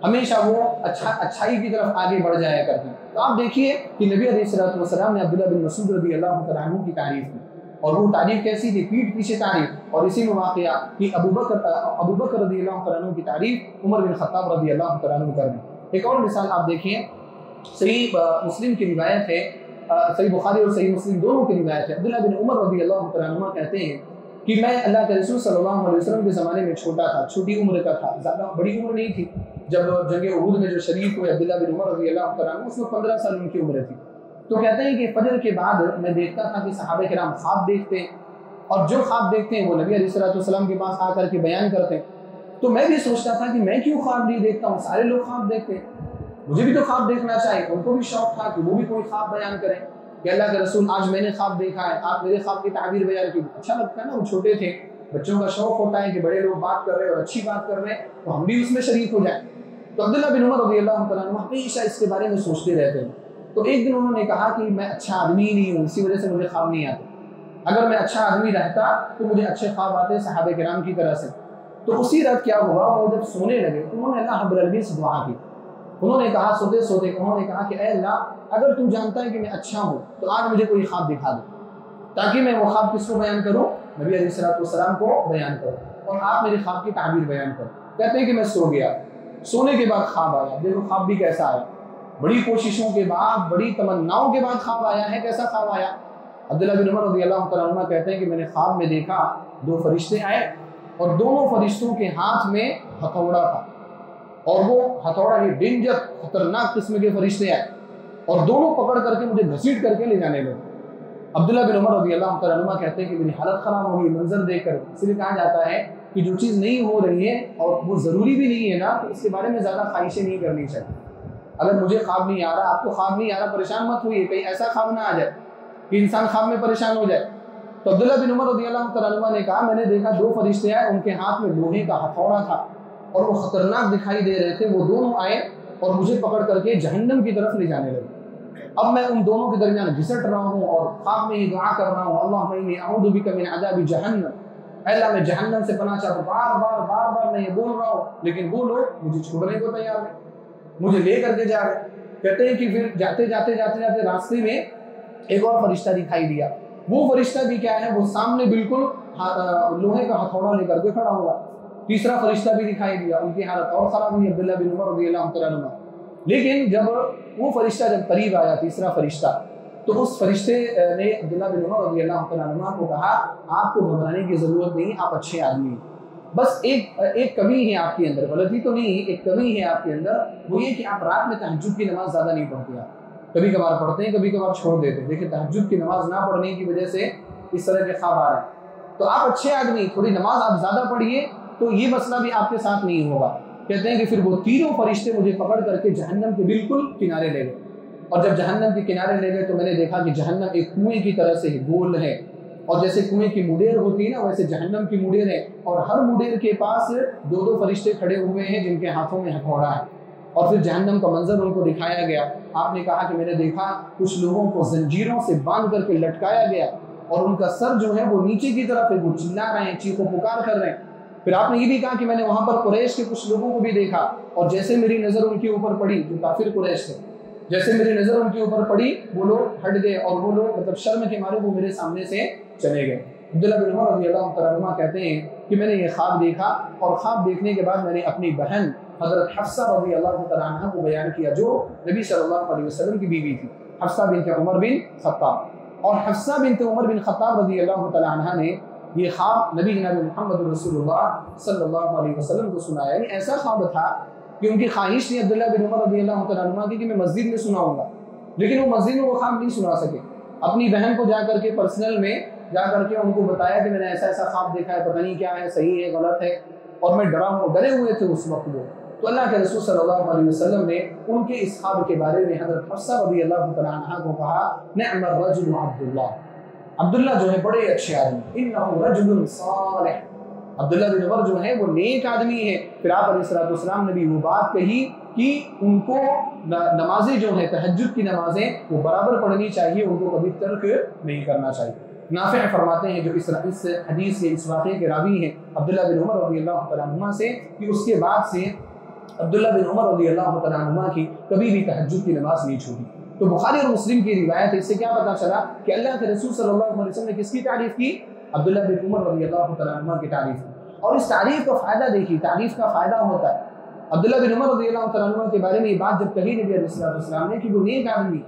ہمیشہ وہ اچھائی کی طرف آگے بڑھ جایا کرتے ہیں۔ تو آپ دیکھیے کہ نبی علیہ السلام نے عبداللہ بن مسعود رضی اللہ تعالیٰ عنہ کی تعریف کی، اور وہ تعریف کیسی تھی؟ پیٹھ پیچھے تعریف۔ اور اسی میں واقعہ کہ ابو بکر رضی اللہ تعالیٰ عنہ کی تعریف عمر بن خطاب رضی اللہ تعالیٰ عنہ کر دی۔ ایک اور مثال آپ دیکھیں، صحیح مسلم کی روایت ہے، صحیح بخاری اور صحیح مسلم دونوں کی روایت ہے، عبداللہ بن عمر رضی اللہ تعالیٰ عنہ کہتے ہیں کہ میں اللہ کے رسول صلی اللہ علیہ وسلم کے زمانے میں چھوٹا تھا، چھوٹی عمر کا تھا، زیادہ بڑی عمر نہیں تھی۔ جب جنگ احد میں جو شریک ہوئے عبداللہ بن عمر رضی اللہ تعالیٰ عنہ، اس میں 15 سال ان کی عمر تھی۔ تو کہتے ہیں کہ فجر کے بعد میں دیکھتا تھا کہ صحابہ کرام خواب دیکھتے ہیں، اور جو خواب دیکھتے ہیں وہ نبی علیہ السلام کے پاس آ کر کے بیان کرتے ہیں۔ تو میں بھی سوچتا تھا کہ میں کیوں خواب نہیں دیکھتا ہوں، سارے لوگ خواب دیکھتے ہیں، مجھے بھی تو خواب دیکھنا چاہیے۔ ان کو بھی شوق تھا کہ وہ بھی کوئی خواب بیان کریں کہ اللہ کے رسول آج میں نے خواب دیکھا ہے، آپ میرے خواب کی تعبیر بیان کی۔ اچھا لگتا ہے نا، وہ چھوٹے تھے، بچوں کا شوق ہوتا ہے کہ بڑے لوگ بات کر رہے ہیں اور اچھی بات کر رہے ہیں تو ہم بھی اس میں شریک ہو جائیں۔ تو عبداللہ بن عمر رضی اللہ تعالیٰ عنہ ہمیشہ اس کے بارے میں سوچتے رہتے ہیں تو ایک دن انہوں نے کہا کہ میں اچھا آدمی نہیں ہوں، اسی وجہ سے مجھے خواب نہیں آتے، اگر میں اچھا آدمی رہتا تو مجھے اچھے خواب آتے صحابہ کرام کی طرح سے۔ تو اسی رات کیا ہوا، وہ جب سونے لگے تو انہوں نے اللہ رب العالمین سے دعا کی، انہوں نے کہا سوتے سوتے انہوں نے کہا کہ اے اللہ اگر تو جانتا ہے کہ میں اچھا ہوں تو آج مجھے کوئی خواب دکھا دو، تاکہ میں وہ خواب کس کو بیان کروں، نبی علیہ السلام کو بیان کروں، اور آپ میرے خواب کی تعبیر بیان کرو۔ کہتے ہیں کہ میں سو گیا، سونے کے بعد خواب آیا، دیکھو خواب بھی کیسا آیا، بڑی کوششوں کے بعد، بڑی تمناؤں کے بعد خواب آیا ہے۔ کیسا خواب آیا؟ عبداللہ بن عمر رضی اللہ تعالیٰ عنہ کہتے ہیں کہ میں نے خواب میں دیکھا دو فرشتے آئے اور دونوں فرشتوں کے ہاتھ میں ہتھوڑا تھا، اور وہ ہتھوڑا یہ ڈینجر خطرناک قسم کے فرشتے آئے اور دونوں پکڑ کر کے مجھے گھسیٹ کر کے لے جانے لگے۔ عبداللہ بن عمر رضی اللہ تعالیٰ عنہ کہتے ہیں کہ میری حالت خراب ہوگی منظر دیکھ کر، اس لیے کہا جاتا ہے کہ جو چیز نہیں ہو رہی ہے اور وہ ضروری بھی نہیں ہے نا، تو اس کے بارے میں زیادہ خواہشیں نہیں کرنی چاہیے۔ اگر مجھے خواب نہیں آ رہا، آپ کو خواب نہیں آ رہا، پریشان مت ہوئیے، کہیں ایسا خواب نہ آ جائے کہ انسان خواب میں پریشان ہو جائے۔ تو عبداللہ بن عمر رضی اللہ تعالیٰ عنہ نے کہا میں نے دیکھا دو فرشتے آئے، ان کے ہاتھ میں لوہے کا ہتھوڑا تھا اور وہ خطرناک دکھائی دے رہے تھے، وہ دونوں آئے اور مجھے پکڑ کر کے جہنم کی طرف لے جانے لگے۔ اب میں ان دونوں کے درمیان گھسٹ رہا ہوں اور خواب میں ہی دعا کر رہا ہوں، اللہم انی اعوذ بک من عذاب جہنم، اے اللہ میں جہنم سے پناہ چاہتا ہوں۔ بار بار میں یہ بول رہا ہوں، لیکن وہ لوگ مجھے چھوڑنے کو تیار ہیں، مجھے لے کر کے جا رہے۔ کہتے ہیں کہ پھر جاتے راستے میں ایک اور فرشتہ دکھائی دیا، وہ فرشتہ بھی کیا ہے، وہ سامنے بالکل لوہے کا ہتھوڑا لے کر کے کھڑا ہوا۔ تیسرا فرشتہ بھی دکھائی دیا، ان کی حالت اور خراب ہوئی، عبداللہ بن عمر رضی اللہ تعالیٰ عنہ۔ لیکن جب وہ فرشتہ جب قریب آیا، تیسرا فرشتہ، تو اس فرشتے نے عبداللہ بن عمر رضی اللہ تعالیٰ عنہ کو کہا آپ کو گھبرانے کی ضرورت نہیں، آپ اچھے آدمی ہیں، بس ایک کمی ہے آپ کے اندر، غلطی تو نہیں، ایک کمی ہے آپ کے اندر، وہ یہ کہ آپ رات میں تہجد کی نماز زیادہ نہیں پڑھتے، آپ کبھی کبھار پڑھتے ہیں، کبھی کبھار چھوڑ دیتے ہیں۔ دیکھیں تہجد کی نماز نہ پڑھنے کی وجہ سے اس طرح کے خواب آ رہے ہیں، تو آپ اچھے آدمی، تھوڑی نماز آپ زیادہ پڑھیے تو یہ مسئلہ بھی آپ کے ساتھ نہیں ہوگا۔ کہتے ہیں کہ پھر وہ تینوں فرشتے مجھے پکڑ کر کے جہنم کے بالکل کنارے لے گئے، اور جب جہنم کے کنارے لے گئے تو میں نے دیکھا کہ جہنم ایک کنویں کی طرح سے گول ہے، اور جیسے کنویں کی مڈیر ہوتی ہے نا، ویسے جہنم کی مڈیر ہے، اور ہر مڈیر کے پاس دو فرشتے کھڑے ہوئے ہیں جن کے ہاتھوں میں ہتھوڑا ہے، اور پھر جہنم کا منظر ان کو دکھایا گیا۔ آپ نے کہا کہ میں نے دیکھا کچھ لوگوں کو زنجیروں سے باندھ کر کے لٹکایا گیا، اور ان کا سر جو ہے وہ نیچے کی طرف ہے، وہ چلا رہے ہیں، چیخ و پکار کر رہے ہیں۔ پھر آپ نے یہ بھی کہا کہ میں نے وہاں پر قریش کے کچھ لوگوں کو بھی دیکھا، اور جیسے میری نظر ان کے اوپر پڑی، جو کافر قریش تھے، جیسے میری نظر ان کے اوپر پڑی وہ لوگ ہٹ گئے، اور وہ لوگ مطلب شرم کے مارے وہ میرے سامنے سے چلے گئے۔ عبداللہ بن عمر رضی اللہ تعالیٰ عنہ کہتے ہیں کہ میں نے یہ خواب دیکھا، اور خواب دیکھنے کے بعد میں نے اپنی بہن حضرت حفصہ رضی اللہ تعالیٰ عنہ کو بیان کیا، جو نبی صلی اللہ علیہ وسلم کی بیوی تھی، حفصہ بنت عمر بن خطاب۔ اور حفصہ بنت عمر بن خطاب رضی اللہ تعالیٰ عنہ نے یہ خواب نبی جناب محمد رسول اللہ صلی اللہ علیہ وسلم کو سنایا۔ یعنی ایسا خواب تھا کہ ان کی خواہش تھی عبداللہ بن عمر رضی اللہ تعالیٰ عنہ کی کہ میں مسجد میں سناؤں گا، لیکن وہ مسجد میں وہ خواب نہیں سنا سکے۔ اپنی بہن کو جا کر کے پرسنل میں جا کر کے ان کو بتایا کہ میں نے ایسا خواب دیکھا ہے، پتہ نہیں کیا ہے، صحیح ہے غلط ہے، اور میں ڈرے ہوئے تھے اس وقت وہ۔ تو اللہ کے رسول صلی اللہ علیہ وسلم نے ان کے اس خواب کے بارے میں حضرت حفصہ رضی اللہ تعالیٰ عنہ کو کہا نعم الرجل عبداللہ، عبداللہ جو ہے بڑے اچھے آدمی، انہ رجل صالح، عبداللہ بن عمر جو ہے وہ نیک آدمی ہے۔ پھر آپ علیہ السلام نے بھی وہ بات کہی کہ ان کو نمازیں جو ہیں تہجد کی نمازیں وہ برابر پڑھنی چاہیے، ان کو کبھی ترک نہیں کرنا چاہیے۔ نافع فرماتے ہیں جو اس حدیث کے اس واقعے کے راوی ہیں عبداللہ بن عمر رضی اللہ تعالیٰ عنہ سے، کہ اس کے بعد سے عبداللہ بن عمر رضی اللہ تعالیٰ عنہ کی کبھی بھی تہجد کی نماز نہیں چھوڑی۔ تو بخاری اور مسلم کی روایت ہے، اس سے کیا پتہ چلا کہ اللہ کے رسول صلی اللہ علیہ وسلم نے کس کی تعریف کی؟ عبداللہ بن عمر رضی اللہ تعالیٰ عنہ کی تعریف کی۔ اور اس تعریف کا فائدہ دیکھیے، تعریف کا فائدہ ہوتا ہے۔ عبداللہ بن عمر رضی اللہ تعالیٰ عنہ کے بارے میں یہ بات جب کہی نبی علیہ السلام نے کہ وہ نیک آدمی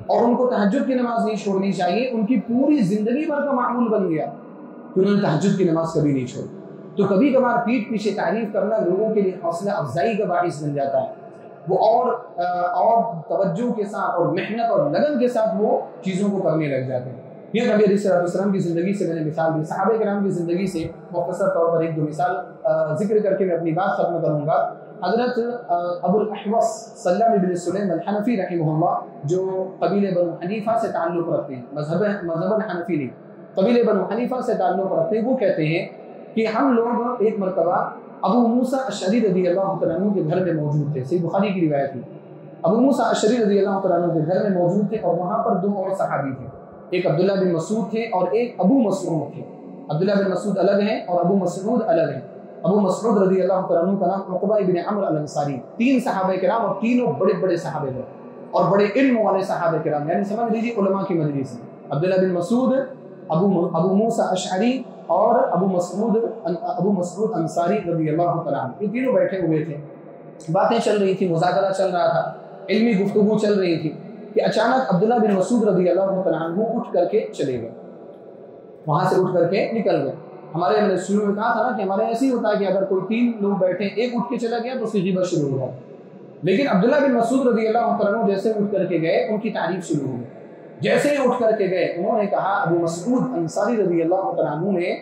اور ان کو تہجد کی نماز نہیں چھوڑنی چاہیے، ان کی پوری زندگی بھر کا معمول بن گیا کہ انہوں نے تہجد کی نماز کبھی نہیں چھوڑی۔ تو کبھی کبھار پیٹھ پیچھے تعریف کرنا لوگوں کے لیے حوصلہ افزائی کا باعث بن جاتا ہے، وہ اور توجہ کے ساتھ اور محنت اور لگن کے ساتھ وہ چیزوں کو کرنے لگ جاتے ہیں۔ یہ نبی علیہ السلام کی زندگی سے میں نے مثال دی، صحابہ کرام کی زندگی سے مختصر طور پر ایک دو مثال ذکر کر کے میں اپنی بات ختم کروں گا۔ حضرت ابو الاحوص سلام بن سلیم الحنفی رحمہ اللہ، جو قبیلہ بنو حنیفہ سے تعلق رکھتے ہیں، مذہب الحنفی نہیں، قبیلہ بنو حنیفہ سے تعلق رکھتے ہیں، وہ کہتے ہیں کہ ہم لوگ ایک مرتبہ ابو موسیٰ اشعری رضی اللہ تعالیٰ عنہ کے گھر میں موجود تھے، صحیح بخاری کی روایت ہے۔ ابو موسیٰ اشعری رضی اللہ تعالیٰ عنہ کے گھر میں موجود تھے اور وہاں پر 2 اور صحابی تھے، ایک عبداللہ بن مسعود تھے اور ایک ابو مسعود تھے۔ عبداللہ بن مسعود الگ ہیں اور ابو مسعود الگ ہیں۔ ابو مسعود رضی اللہ تعالیٰ عنہ کا نام عقبہ بن عمرو الانصاری، 3 صحابہ کرام اور تینوں بڑے بڑے صحابہ تھے اور بڑے علم والے صحابہ کرام، یعنی سمجھ لیجیے علماء کی مجلس میں۔ عبداللہ بن مسعود، ابو موسیٰ اشعری اور ابو مسعود انصاری رضی اللہ تعالیٰ عنہ، یہ تینوں بیٹھے ہوئے تھے، باتیں چل رہی تھی، مذاکرہ چل رہا تھا، علمی گفتگو چل رہی تھی کہ اچانک عبداللہ بن مسعود رضی اللہ تعالیٰ عنہ اٹھ کر کے چلے گئے، وہاں سے اٹھ کر کے نکل گئے۔ ہمارے میں نے شروع میں کہا تھا نا کہ ہمارے ایسے ہی ہوتا ہے کہ اگر کوئی 3 لوگ بیٹھے، ایک اٹھ کے چلا گیا تو اس کی غیبت شروع ہو جاتی، لیکن عبداللہ بن مسعود رضی اللہ تعالیٰ عنہ جیسے اٹھ کر کے گئے ان کی تعریف شروع ہو گئی۔ جیسے ہی اٹھ کر کے گئے انہوں نے کہا، ابو مسعود انصاری رضی اللہ تعالیٰ عنہ نے،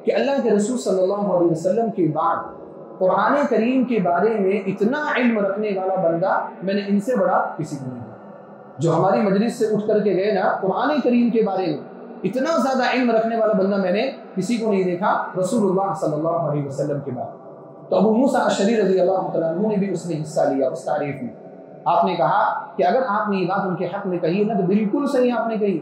کہ اللہ کے رسول صلی اللہ علیہ وسلم کے بعد قرآن کریم کے بارے میں اتنا علم رکھنے والا بندہ میں نے ان سے بڑا کسی کو نہیں دیکھا۔ جو ہماری مجلس سے اٹھ کر کے گئے نا، قرآن کریم کے بارے میں اتنا زیادہ علم رکھنے والا بندہ میں نے کسی کو نہیں دیکھا رسول اللہ صلی اللہ علیہ وسلم کے بعد۔ تو ابو موسیٰ اشعری رضی اللہ تعالیٰ عنہ نے بھی اس میں حصہ لیا اس تعریف میں۔ آپ نے کہا کہ اگر آپ نے یہ بات ان کے حق میں کہی نا تو بالکل صحیح آپ نے کہی،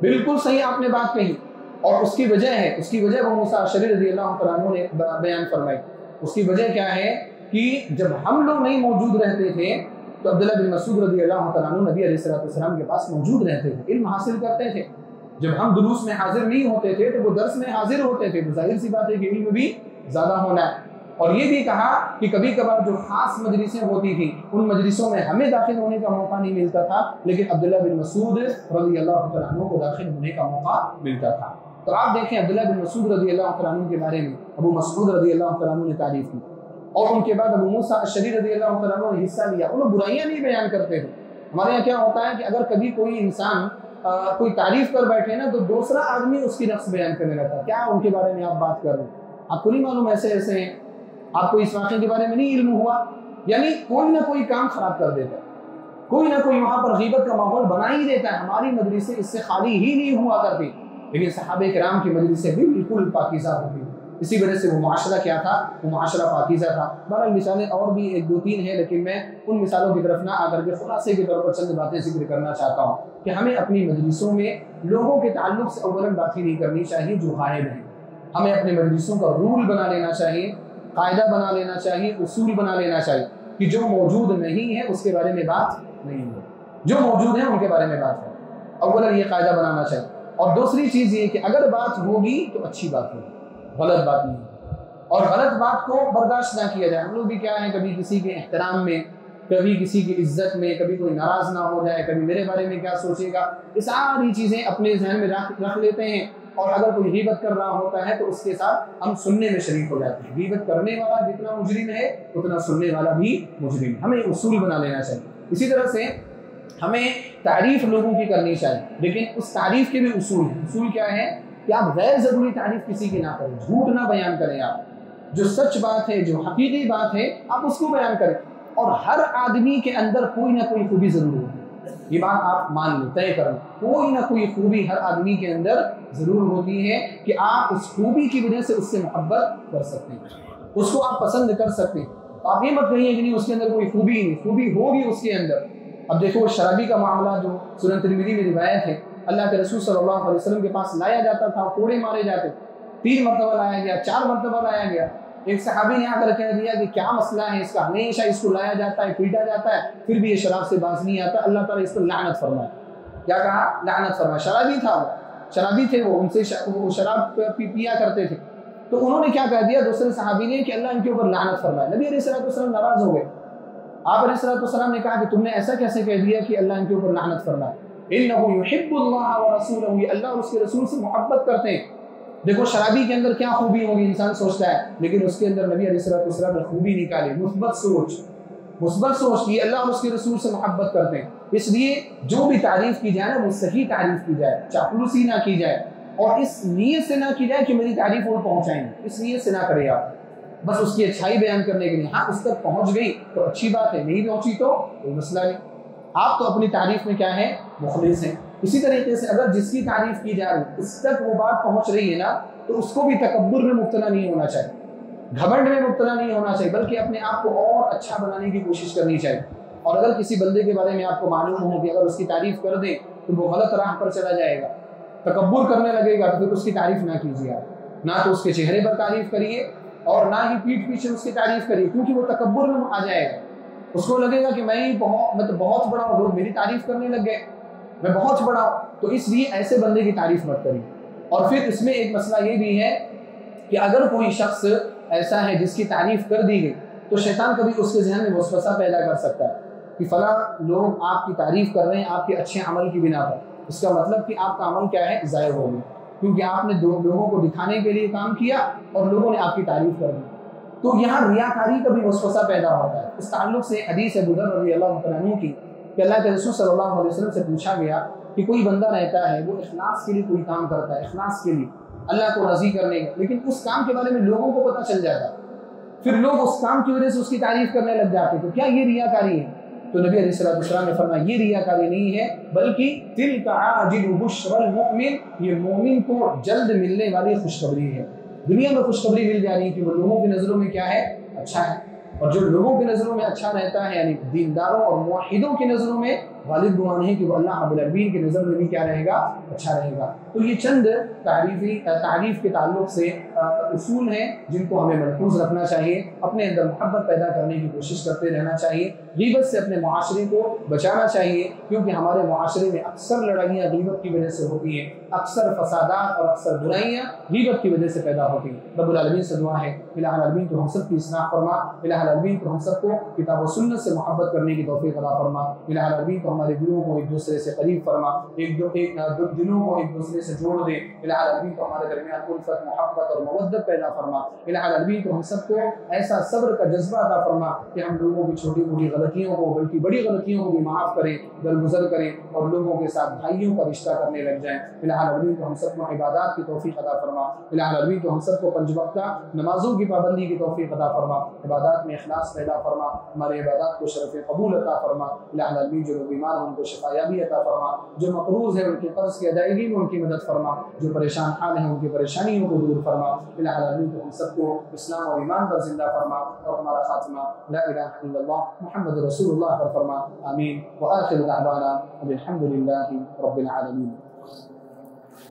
بالکل صحیح آپ نے بات کہی، اور اس کی وجہ ہے، اس کی وجہ ابو موسیٰ اشعری رضی اللہ تعالیٰ عنہ نے بیان فرمائی۔ اس کی وجہ کیا ہے کہ جب ہم لوگ نہیں موجود رہتے تھے تو عبداللہ بن مسعود رضی اللہ تعالیٰ عنہ نبی علیہ السلام کے پاس موجود رہتے تھے، علم حاصل کرتے تھے۔ جب ہم دروس میں حاضر نہیں ہوتے تھے تو وہ درس میں حاضر ہوتے تھے، تو ظاہر سی بات ہے کہ علم بھی زیادہ ہونا ہے۔ اور یہ بھی کہا کہ کبھی کبھار جو خاص مجلسیں ہوتی تھیں ان مجلسوں میں ہمیں داخل ہونے کا موقع نہیں ملتا تھا، لیکن عبداللہ بن مسعود رضی اللہ تعالیٰ عنہ کو داخل ہونے کا موقع ملتا تھا۔ تو آپ دیکھیں عبداللہ بن مسعود رضی اللہ تعالیٰ عنہ کے بارے میں ابو مسعود رضی اللہ تعالیٰ عنہ نے تعریف کی، اور ان کے بعد ابو موسیٰ اشعری رضی اللہ تعالیٰ عنہ نے حصہ لیا۔ انہوں برائیاں نہیں بیان کرتے تھے۔ ہمارے یہاں کیا ہوتا ہے کہ اگر کبھی کوئی انسان کوئی تعریف کر بیٹھے نا تو دوسرا آدمی اس کی نقص بیان کرنے لگتا ہے، کیا ان کے بارے میں آپ بات کر رہے ہیں، آپ کو نہیں معلوم ایسے ایسے ہیں، آپ کو اس واقعے کے بارے میں نہیں علم ہوا، یعنی کوئی نہ کوئی کام خراب کر دیتا ہے، کوئی نہ کوئی وہاں پر غیبت کا ماحول بنا ہی دیتا ہے۔ ہماری مجلسیں اس سے خالی ہی نہیں ہوا کرتی، لیکن صحابہ کرام کی مجلسیں بھی بالکل پاکیزہ ہوتی، اسی وجہ سے وہ معاشرہ کیا تھا، وہ معاشرہ پاکیزہ تھا۔ بہرحال مثالیں اور بھی 1-2-3 ہیں، لیکن میں ان مثالوں کی طرف نہ آ کر کے خلاصے کے طور پر چند باتیں ذکر کرنا چاہتا ہوں کہ ہمیں اپنی مجلسوں میں لوگوں کے تعلق سے اولاً بات ہی نہیں کرنی چاہیے جو غائب ہیں۔ ہمیں اپنے مجلسوں کا رول بنا لینا چاہیے، قاعدہ بنا لینا چاہیے، اصول بنا لینا چاہیے کہ جو موجود نہیں ہے اس کے بارے میں بات نہیں ہو، جو موجود ہیں ان کے بارے میں بات ہے۔ اولاً یہ قاعدہ بنانا چاہیے، اور دوسری چیز یہ کہ اگر بات ہوگی تو اچھی بات ہوگی، غلط بات نہیں، اور غلط بات کو برداشت نہ کیا جائے۔ ہم لوگ بھی کیا ہیں، کبھی کسی کے احترام میں، کبھی کسی کی عزت میں، کبھی کوئی ناراض نہ ہو جائے، کبھی میرے بارے میں کیا سوچے گا، یہ ساری چیزیں اپنے ذہن میں رکھ لیتے ہیں، اور اگر کوئی غیبت کر رہا ہوتا ہے تو اس کے ساتھ ہم سننے میں شریک ہو جاتے ہیں۔ غیبت کرنے والا جتنا مجرم ہے اتنا سننے والا بھی مجرم ہے۔ ہمیں اصول بنا لینا چاہیے۔ اسی طرح سے ہمیں تعریف لوگوں کی کرنی چاہیے، لیکن اس تعریف کے بھی اصول ہیں۔ اصول کیا ہے کہ آپ غیر ضروری تعریف کسی کی نہ کریں، جھوٹ نہ بیان کریں، آپ جو سچ بات ہے، جو حقیقی بات ہے، آپ اس کو بیان کریں، اور ہر آدمی کے اندر کوئی نہ کوئی خوبی ضرور ہوتی ہے، یہ بات آپ مان لیں، طے کریں، کوئی نہ کوئی خوبی ہر آدمی کے اندر ضرور ہوتی ہے کہ آپ اس خوبی کی وجہ سے اس سے محبت کر سکتے ہیں، اس کو آپ پسند کر سکتے ہیں۔ آپ یہ مت کہیے کہ نہیں اس کے اندر کوئی خوبی نہیں، خوبی ہوگی اس کے اندر۔ اب دیکھو شرابی کا معاملہ جو سنن ترمذی میں روایت ہے، اللہ کے رسول صلی اللہ علیہ وسلم کے پاس لایا جاتا تھا، کوڑے مارے جاتے، 3 مرتبہ لایا گیا، 4 مرتبہ لایا گیا۔ ایک صحابی نے آ کر کہہ دیا کہ کیا مسئلہ ہے اس کا، ہمیشہ اس کو لایا جاتا ہے، پیٹا جاتا ہے، پھر بھی یہ شراب سے باز نہیں آتا، اللہ تعالیٰ اس پر لعنت فرمائے۔ کیا کہا؟ لعنت فرمائے۔ شرابی تھا، وہ شرابی تھے، وہ ان سے وہ شراب پیا کرتے تھے۔ تو انہوں نے کیا کہہ دیا دوسرے صحابی نے کہ اللہ ان کے اوپر لعنت فرمائے۔ نبی علیہ السلام ناراض ہو گئے۔ آپ علیہ السلام نے کہا کہ تم نے ایسا کیسے کہہ دیا کہ اللہ ان کے اوپر لعنت فرمائے؟ انه يحب الله ورسوله، یہ اللہ اور اس کے رسول سے محبت کرتے ہیں۔ دیکھو شرابی کے اندر کیا خوبی ہوگی انسان سوچتا ہے، لیکن اس کے اندر نبی علیہ السلام نے خوبی نکالی، مثبت سوچ کی، اللہ اور اس کے رسول سے محبت کرتے ہیں۔ اس لیے جو بھی تعریف کی جائے نا وہ صحیح تعریف کی جائے، چاپلوسی نہ کی جائے، اور اس نیت سے نہ کی جائے کہ میری تعریف وہ پہنچائیں گے، اس نیت سے نہ کرے آپ، بس اس کی اچھائی بیان کرنے کے لیے۔ ہاں اس تک پہنچ گئی تو اچھی بات ہے، نہیں پہنچی تو کوئی مسئلہ نہیں، آپ تو اپنی تعریف میں کیا ہے، مخلص ہیں۔ اسی طریقے سے اگر جس کی تعریف کی جا رہی اس تک وہ بات پہنچ رہی ہے نا تو اس کو بھی تکبر میں مبتلا نہیں ہونا چاہیے، گھمنڈ میں مبتلا نہیں ہونا چاہیے، بلکہ اپنے آپ کو اور اچھا بنانے کی کوشش کرنی چاہیے۔ اور اگر کسی بندے کے بارے میں آپ کو معلوم ہو کہ اگر اس کی تعریف کر دیں تو وہ غلط راہ پر چلا جائے گا، تکبر کرنے لگے گا، تو پھر اس کی تعریف نہ کیجیے آپ، نہ تو اس کے چہرے پر تعریف کریے اور نہ ہی پیٹھ پیچھے اس کی تعریف کریے، کیونکہ وہ تکبر میں آ جائے گا، اس کو لگے گا کہ میں تو بہت بڑا ہوں، لوگ میری تعریف کرنے لگ گئے، میں بہت بڑا ہوں، تو اس لیے ایسے بندے کی تعریف مت کریے۔ اور پھر اس میں ایک مسئلہ یہ بھی ہے کہ اگر کوئی شخص ایسا ہے جس کی تعریف کر دی گئی تو شیطان کبھی اس کے ذہن میں وسوسہ پیدا کر سکتا ہے کہ فلاں لوگ آپ کی تعریف کر رہے ہیں آپ کے اچھے عمل کی بنا پر، اس کا مطلب کہ آپ کا عمل کیا ہے، ضائع ہو گیا، کیونکہ آپ نے لوگوں کو دکھانے کے لیے کام کیا اور لوگوں نے آپ کی تعریف کر دی، تو یہاں ریاکاری کا بھی وسوسہ پیدا ہوتا ہے۔ اس تعلق سے حدیث ابو ذر رضی اللہ عنہ کی کہ اللہ کے رسول صلی اللہ علیہ وسلم سے پوچھا گیا کہ کوئی بندہ رہتا ہے وہ اخلاص کے لیے کوئی کام کرتا ہے، اخلاص کے لیے اللہ کو راضی کرنے کا، لیکن اس کام کے بارے میں لوگوں کو پتہ چل جاتا ہے، پھر لوگ اس کام کی وجہ سے اس کی تعریف کرنے لگ جاتے، تو کیا یہ ریاکاری ہے؟ تو نبی علیہ السلام نے فرمایا یہ ریاکاری نہیں ہے، بلکہ تلک عاجل بشر المؤمن، یہ مومن کو جلد ملنے والی خوشخبری ہے، دنیا میں خوشخبری مل جانی کہ وہ لوگوں کی نظروں میں کیا ہے، اچھا ہے، اور جو لوگوں کی نظروں میں اچھا رہتا ہے یعنی دینداروں اور موحدوں کی نظروں میں غالب گمان ہے کہ وہ اللہ رب العالمین کی نظر میں بھی کیا رہے گا، اچھا رہے گا۔ تو یہ چند تعریف کے تعلق سے اصول ہیں جن کو ہمیں محفوظ رکھنا چاہیے، اپنے اندر محبت پیدا کرنے کی کوشش کرتے رہنا چاہیے، غیبت سے اپنے معاشرے کو بچانا چاہیے، کیونکہ ہمارے معاشرے میں اکثر لڑائیاں غیبت کی وجہ سے ہوتی ہیں، اکثر فسادات اور اکثر برائیاں غیبت کی وجہ سے پیدا ہوتی ہیں۔ رب العالمین سے دعا ہے الہ العالمین تو ہم سب کی اصلاح فرما، الہ العالمین تو ہم سب کو کتاب و سنت سے محبت کرنے کی توفیق عطا فرما، الہ العالمین تو ہمارے دلوں کو ایک دوسرے سے قریب فرما، دلوں کو ایک دوسرے سے جوڑ دے، الہ العالمین تو ہمارے درمیان الفت، محبت اور مودت پیدا فرما، الہ العالمین تو ہم سب کو ایسا صبر کا جذبہ عطا فرما کہ ہم لوگوں کی چھوٹی موٹی غلطیوں کو بلکہ بڑی غلطیوں کو بھی معاف کریں، درگزر کریں اور لوگوں کے ساتھ بھائیوں کا رشتہ کرنے لگ جائیں۔ الہ العالمین تو ہم سب کو عبادات کی توفیق عطا فرما، الہ العالمین تو ہم سب کو 5 وقتہ نمازوں کی پابندی کی توفیق عطا فرما، عبادات میں اخلاص پیدا فرما، ہمارے عبادات کو شرف قبول عطا فرما، الہ العالمین جو بیمار ہیں ان کو شفا یابی عطا فرما، جو مقروض ہیں ان کے قرض کی ادائیگی میں ان کی مدد فرما، جو پریشان حال ہیں ان کی پریشانیوں کو دور فرما، الہ العالمین تو ہم سب کو اسلام اور ایمان پر زندہ فرما اور ہمارا خاتمہ لا الہ الا اللہ محمد رسول اللہ پر فرما، آمین۔ وآخر دعوانا الحمد للہ رب العالمین۔